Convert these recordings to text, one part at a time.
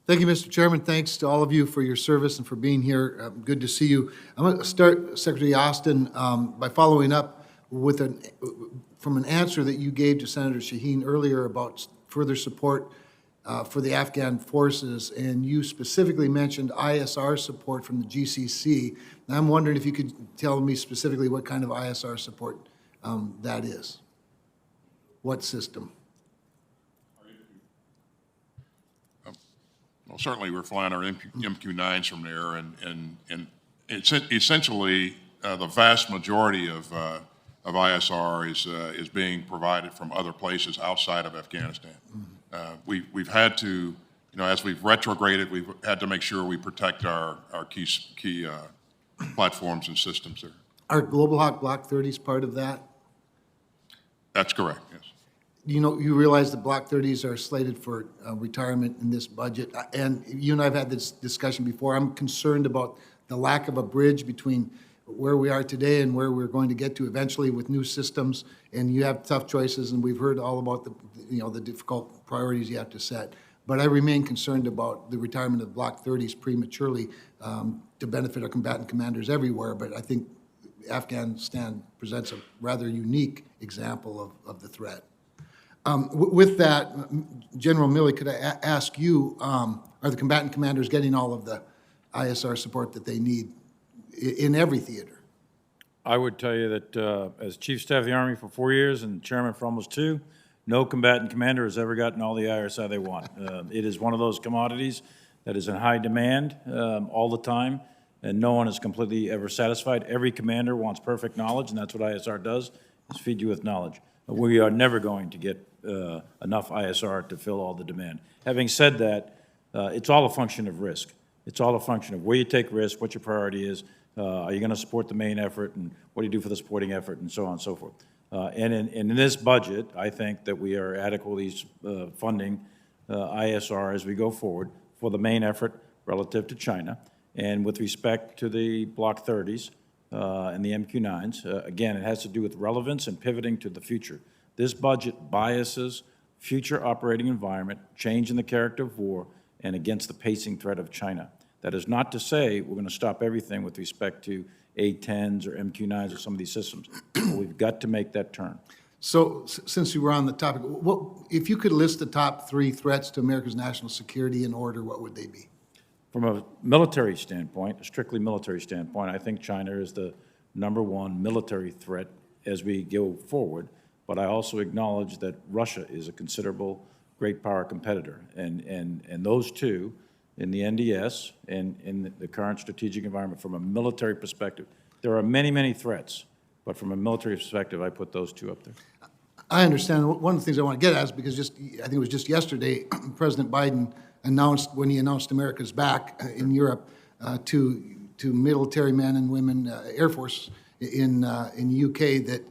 Thank you, Mr. Chairman. Thanks to all of you for your service and for being here. Good to see you. I'm going to start, Secretary Austin, by following up with from an answer that you gave to Senator Shaheen earlier about further support for the Afghan forces, and you specifically mentioned ISR support from the GCC. And I'm wondering if you could tell me specifically what kind of ISR support that is. What system? Well, certainly we're flying our MQ-9s from there, and it's essentially the vast majority of ISR is being provided from other places outside of Afghanistan. We've had to, as we've retrograded, we've had to make sure we protect our key platforms and systems there. Are Global Hawk Block 30s part of that? That's correct, yes. You realize that Block 30s are slated for retirement in this budget, and you and I have had this discussion before. I'm concerned about the lack of a bridge between where we are today and where we're going to get to eventually with new systems, and you have tough choices, and we've heard all about the difficult priorities you have to set. But I remain concerned about the retirement of Block 30s prematurely to benefit our combatant commanders everywhere, but I think Afghanistan presents a rather unique example of the threat. With that, General Milley, could I ask you, are the combatant commanders getting all of the ISR support that they need in every theater? I would tell you that as Chief Staff of the Army for 4 years and Chairman for almost 2, no combatant commander has ever gotten all the ISR they want. It is one of those commodities that is in high demand all the time, and no one is completely ever satisfied. Every commander wants perfect knowledge, and that's what ISR does, is feed you with knowledge. We are never going to get enough ISR to fill all the demand. Having said that, it's all a function of risk. It's all a function of where you take risk, what your priority is, are you going to support the main effort, and what do you do for the supporting effort, and so on and so forth. And in this budget, I think that we are adequately funding ISR as we go forward for the main effort relative to China. And with respect to the Block 30s and the MQ-9s, again, it has to do with relevance and pivoting to the future. This budget biases future operating environment, change in the character of war, and against the pacing threat of China. That is not to say we're going to stop everything with respect to A-10s or MQ-9s or some of these systems. We've got to make that turn. So, since you were on the topic, if you could list the top 3 threats to America's national security in order, what would they be? From a military standpoint, a strictly military standpoint, I think China is the #1 military threat as we go forward. But I also acknowledge that Russia is a considerable great power competitor. And those two, in the NDS and in the current strategic environment from a military perspective, there are many, many threats. But from a military perspective, I put those 2 up there. I understand. One of the things I want to get at is because I think it was just yesterday, President Biden announced, when he announced America's back in Europe to military men and women, Air Force in the UK, that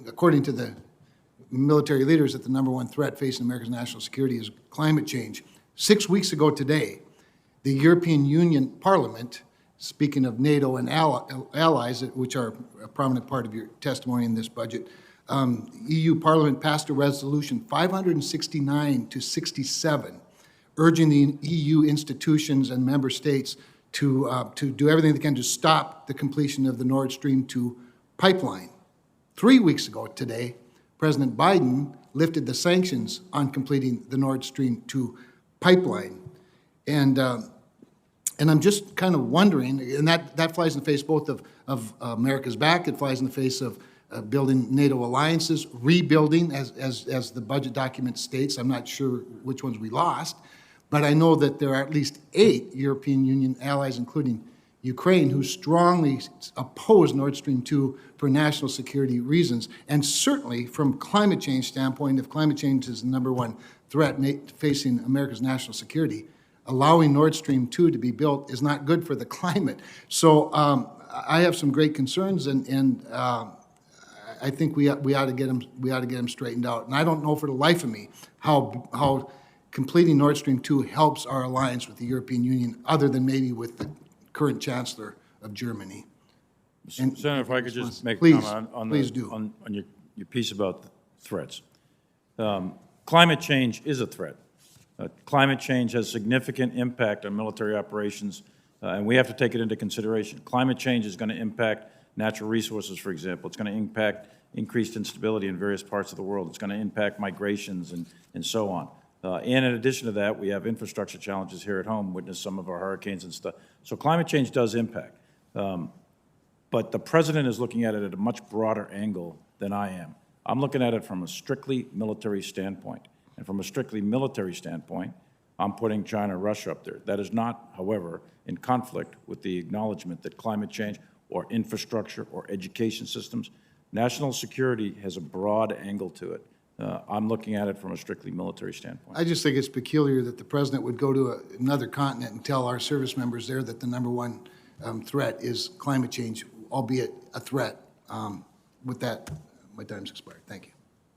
according to the military leaders, that the #1 threat facing America's national security is climate change. 6 weeks ago today, the European Union Parliament, speaking of NATO and allies, which are a prominent part of your testimony in this budget, EU Parliament passed a resolution 569 to 67, urging the EU institutions and member states to do everything they can to stop the completion of the Nord Stream 2 pipeline. 3 weeks ago today, President Biden lifted the sanctions on completing the Nord Stream 2 pipeline. And I'm just kind of wondering, and that flies in the face both of America's back, it flies in the face of building NATO alliances, rebuilding, as the budget document states. I'm not sure which ones we lost, but I know that there are at least 8 European Union allies, including Ukraine, who strongly oppose Nord Stream 2 for national security reasons. And certainly from climate change standpoint, if climate change is the #1 threat facing America's national security, allowing Nord Stream 2 to be built is not good for the climate. So I have some great concerns, and I think we ought to get them straightened out. And I don't know for the life of me how completing Nord Stream 2 helps our alliance with the European Union, other than maybe with the current chancellor of Germany. And, Senator, if I could just make please, a comment on please your piece about the threats. Climate change is a threat. Climate change has significant impact on military operations, and we have to take it into consideration. Climate change is going to impact natural resources, for example. It's going to impact increased instability in various parts of the world. It's going to impact migrations and so on. And in addition to that, we have infrastructure challenges here at home, witness some of our hurricanes and stuff. So climate change does impact. But the president is looking at it at a much broader angle than I am. I'm looking at it from a strictly military standpoint. And from a strictly military standpoint, I'm putting China, Russia up there. That is not, however, in conflict with the acknowledgement that climate change or infrastructure or education systems, national security has a broad angle to it. I'm looking at it from a strictly military standpoint. I just think it's peculiar that the president would go to another continent and tell our service members there that the number one threat is climate change, albeit a threat. With that, my time's expired. Thank you.